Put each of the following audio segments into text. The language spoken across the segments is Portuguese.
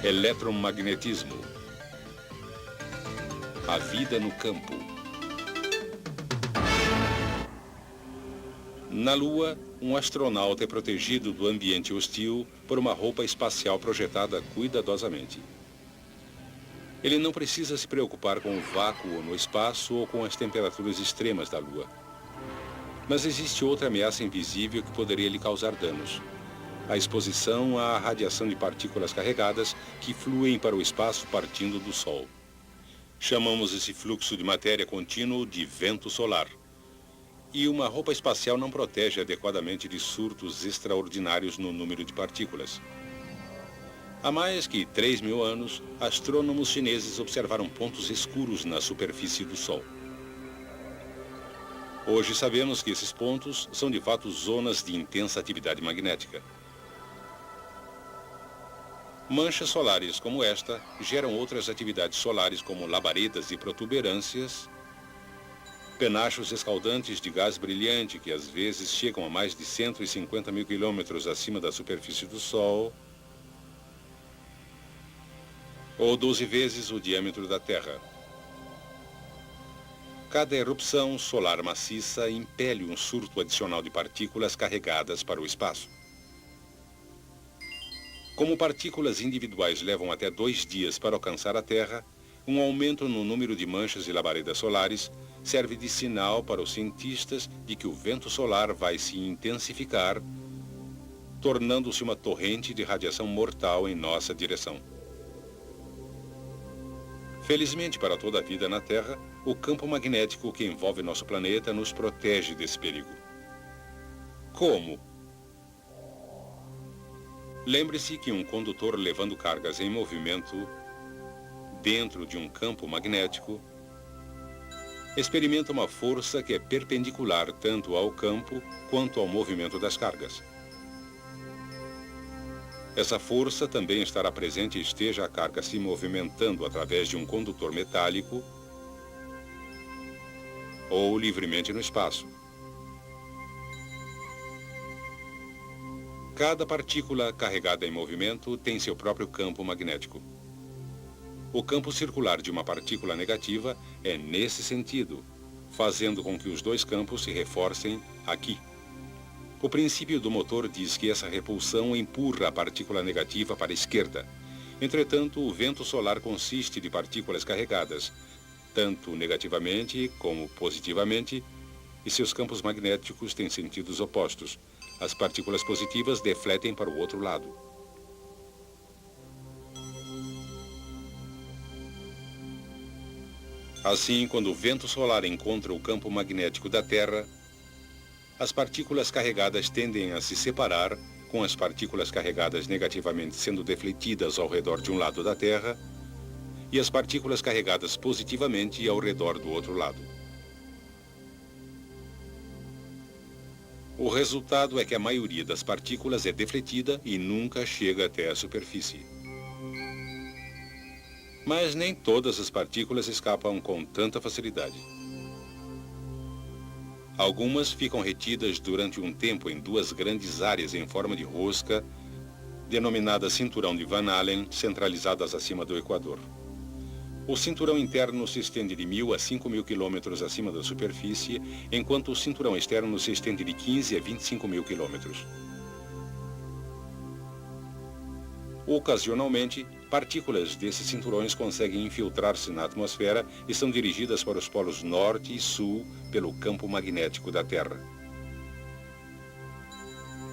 Eletromagnetismo. A vida no campo. Na Lua, um astronauta é protegido do ambiente hostil por uma roupa espacial projetada cuidadosamente. Ele não precisa se preocupar com o vácuo no espaço ou com as temperaturas extremas da Lua. Mas existe outra ameaça invisível que poderia lhe causar danos: a exposição à radiação de partículas carregadas que fluem para o espaço partindo do Sol. Chamamos esse fluxo de matéria contínuo de vento solar. E uma roupa espacial não protege adequadamente de surtos extraordinários no número de partículas. Há mais que 3.000 anos, astrônomos chineses observaram pontos escuros na superfície do Sol. Hoje sabemos que esses pontos são de fato zonas de intensa atividade magnética. Manchas solares como esta geram outras atividades solares como labaredas e protuberâncias, penachos escaldantes de gás brilhante que às vezes chegam a mais de 150.000 quilômetros acima da superfície do Sol, ou 12 vezes o diâmetro da Terra. Cada erupção solar maciça impele um surto adicional de partículas carregadas para o espaço. Como partículas individuais levam até 2 dias para alcançar a Terra, um aumento no número de manchas e labaredas solares serve de sinal para os cientistas de que o vento solar vai se intensificar, tornando-se uma torrente de radiação mortal em nossa direção. Felizmente para toda a vida na Terra, o campo magnético que envolve nosso planeta nos protege desse perigo. Como? Lembre-se que um condutor levando cargas em movimento dentro de um campo magnético experimenta uma força que é perpendicular tanto ao campo quanto ao movimento das cargas. Essa força também estará presente esteja a carga se movimentando através de um condutor metálico ou livremente no espaço. Cada partícula carregada em movimento tem seu próprio campo magnético. O campo circular de uma partícula negativa é nesse sentido, fazendo com que os dois campos se reforcem aqui. O princípio do motor diz que essa repulsão empurra a partícula negativa para a esquerda. Entretanto, o vento solar consiste de partículas carregadas, tanto negativamente como positivamente, e seus campos magnéticos têm sentidos opostos. As partículas positivas defletem para o outro lado. Assim, quando o vento solar encontra o campo magnético da Terra, as partículas carregadas tendem a se separar, com as partículas carregadas negativamente sendo defletidas ao redor de um lado da Terra e as partículas carregadas positivamente ao redor do outro lado. O resultado é que a maioria das partículas é defletida e nunca chega até a superfície. Mas nem todas as partículas escapam com tanta facilidade. Algumas ficam retidas durante um tempo em 2 grandes áreas em forma de rosca, denominadas cinturão de Van Allen, centralizadas acima do Equador. O cinturão interno se estende de 1.000 a 5.000 quilômetros acima da superfície, enquanto o cinturão externo se estende de 15 a 25.000 quilômetros. Ocasionalmente, partículas desses cinturões conseguem infiltrar-se na atmosfera e são dirigidas para os polos norte e sul pelo campo magnético da Terra.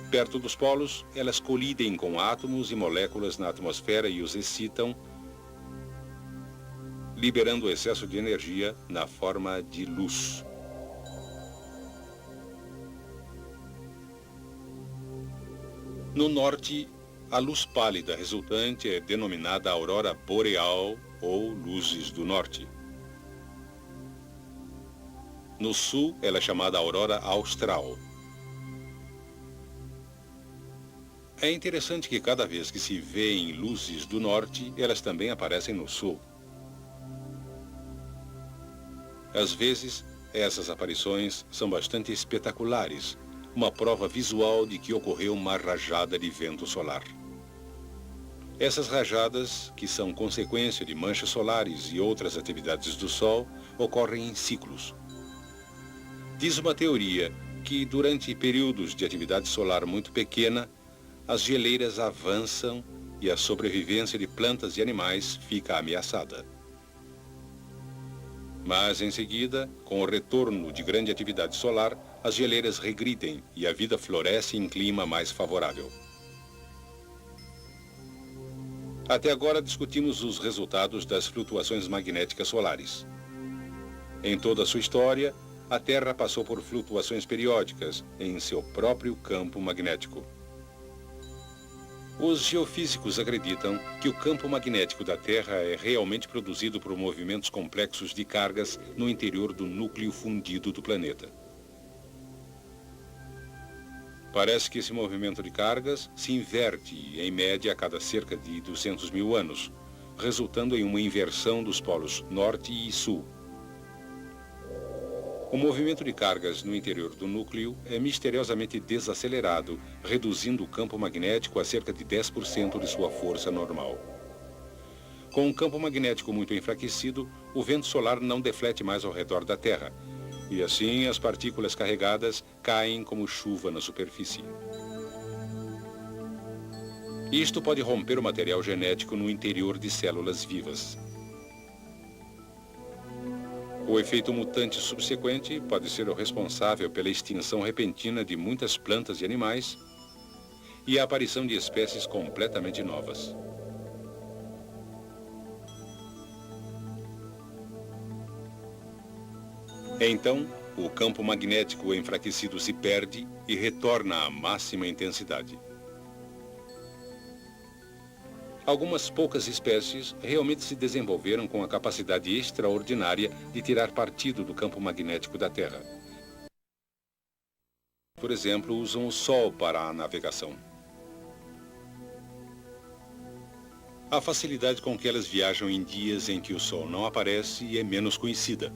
Perto dos polos, elas colidem com átomos e moléculas na atmosfera e os excitam, liberando o excesso de energia na forma de luz. No norte, a luz pálida resultante é denominada aurora boreal ou luzes do norte. No sul, ela é chamada aurora austral. É interessante que cada vez que se vêem luzes do norte, elas também aparecem no sul. Às vezes, essas aparições são bastante espetaculares, uma prova visual de que ocorreu uma rajada de vento solar. Essas rajadas, que são consequência de manchas solares e outras atividades do Sol, ocorrem em ciclos. Diz uma teoria que, durante períodos de atividade solar muito pequena, as geleiras avançam e a sobrevivência de plantas e animais fica ameaçada. Mas, em seguida, com o retorno de grande atividade solar, as geleiras regridem e a vida floresce em clima mais favorável. Até agora discutimos os resultados das flutuações magnéticas solares. Em toda a sua história, a Terra passou por flutuações periódicas em seu próprio campo magnético. Os geofísicos acreditam que o campo magnético da Terra é realmente produzido por movimentos complexos de cargas no interior do núcleo fundido do planeta. Parece que esse movimento de cargas se inverte, em média, a cada cerca de 200 mil anos, resultando em uma inversão dos polos norte e sul. O movimento de cargas no interior do núcleo é misteriosamente desacelerado, reduzindo o campo magnético a cerca de 10% de sua força normal. Com um campo magnético muito enfraquecido, o vento solar não deflete mais ao redor da Terra, e assim as partículas carregadas caem como chuva na superfície. Isto pode romper o material genético no interior de células vivas. O efeito mutante subsequente pode ser o responsável pela extinção repentina de muitas plantas e animais e a aparição de espécies completamente novas. Então, o campo magnético enfraquecido se perde e retorna à máxima intensidade. Algumas poucas espécies realmente se desenvolveram com a capacidade extraordinária de tirar partido do campo magnético da Terra. Por exemplo, usam o Sol para a navegação. A facilidade com que elas viajam em dias em que o Sol não aparece é menos conhecida.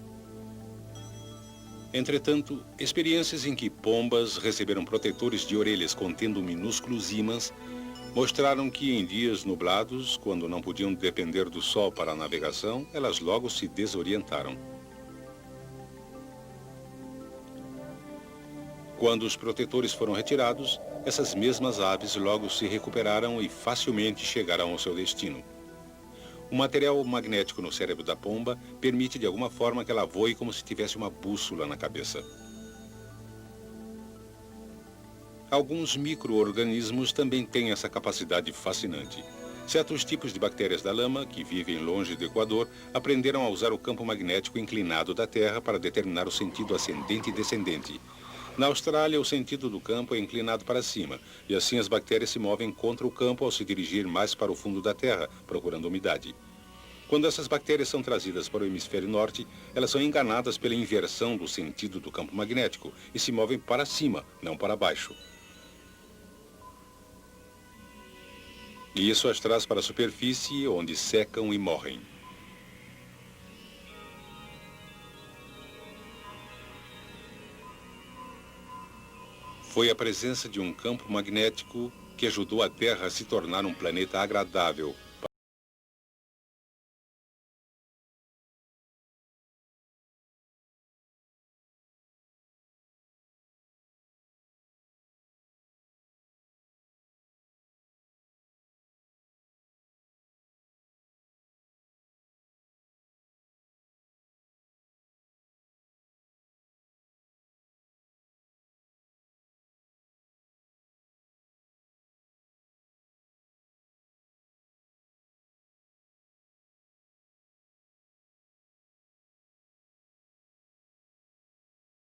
Entretanto, experiências em que pombas receberam protetores de orelhas contendo minúsculos ímãs mostraram que em dias nublados, quando não podiam depender do Sol para a navegação, elas logo se desorientaram. Quando os protetores foram retirados, essas mesmas aves logo se recuperaram e facilmente chegaram ao seu destino. O material magnético no cérebro da pomba permite de alguma forma que ela voe como se tivesse uma bússola na cabeça. Alguns micro-organismos também têm essa capacidade fascinante. Certos tipos de bactérias da lama, que vivem longe do Equador, aprenderam a usar o campo magnético inclinado da Terra para determinar o sentido ascendente e descendente. Na Austrália, o sentido do campo é inclinado para cima, e assim as bactérias se movem contra o campo ao se dirigir mais para o fundo da Terra, procurando umidade. Quando essas bactérias são trazidas para o hemisfério norte, elas são enganadas pela inversão do sentido do campo magnético e se movem para cima, não para baixo. E isso as traz para a superfície, onde secam e morrem. Foi a presença de um campo magnético que ajudou a Terra a se tornar um planeta agradável